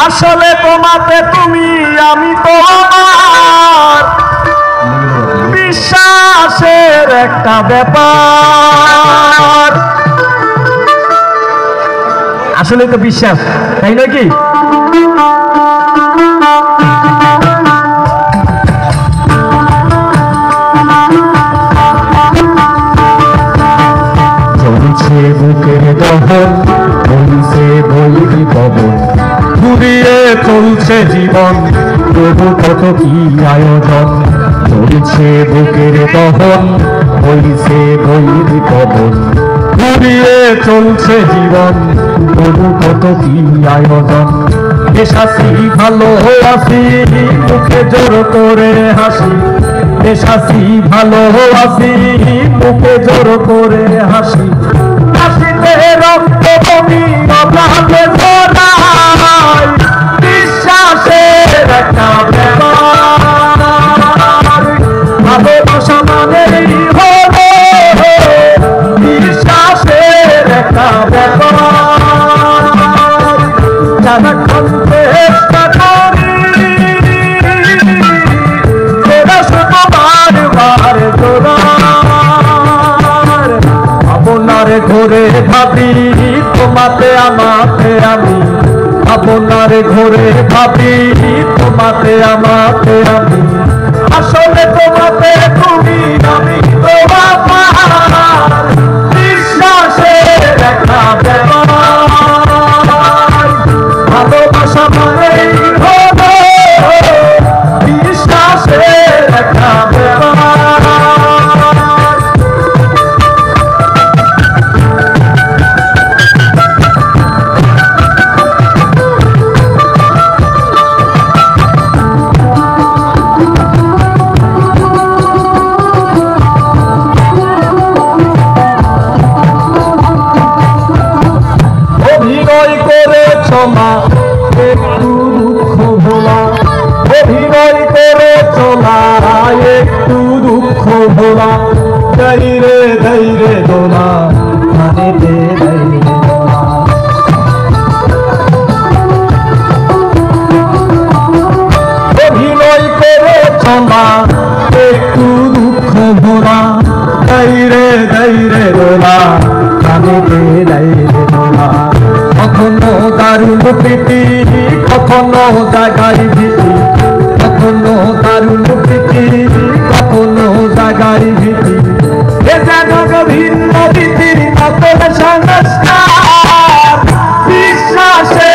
আসলে তোমাতে তুমি আমি তো আমার বিশ্বাসের একটা ব্যাপার। আসলে তো বিশ্বাস, তাই নয় কি? চলছে বুকের দহন, বলছে বৈরি পবন, ঘুরিয়ে চলছে জীবন, তবু কত কি আয়োজন। চলছে বুকের দহন, বলছে বৈরি পবন, ঘুরিয়ে চলছে জীবন, তবু কত কি আয়োজন। বেশ আছি ভালো আছি, মুখে জোর করে হাসি, বেশ আছি ভালো আছি, মুখে জোর করে হাসি। হাসিতে রক্ত বমি অপ্রাণে জোড়ায়, বিশ্বাসের একটা ব্যাপার। ভালোবাসা মানেই হলো বিশ্বাসের একটা ব্যাপার। যারা চেষ্টা করি সেটা শুধু বারবার জোড়ার। আপনার ঘরে ভাবি তোমাতে আমাতে আমি, আপনার ঘরে ভাবি তোমাতে আমাতে আমি। আসলে তোমাতে তুমি আমি তো আমার বিশ্বাসের একটা ব্যাপার। ভালোবাসা মানেই হলো বিশ্বাসের একটা ব্যাপার। অভিনয় করেছ মা একটু দুঃখ ভোলা, অভিনয় করেছ মা একটু দুঃখ ভোলা। ধৈরে ধৈরে দোলা, মানে ধৈরে দোলা। অভিনয় করেছ মা একটু দুঃখ ভোলা, ধৈরে ধৈরে দোলা, মানে ধৈরে দোলা। কখনো দারুণ প্রীতি, কখনো জাগাই ভীতি, কখনো দারুণ প্রীতি, কখনো জাগাই ভীতি। এ যেন ভিন্ন ভীতির নতুন সংস্কার, বিশ্বাসে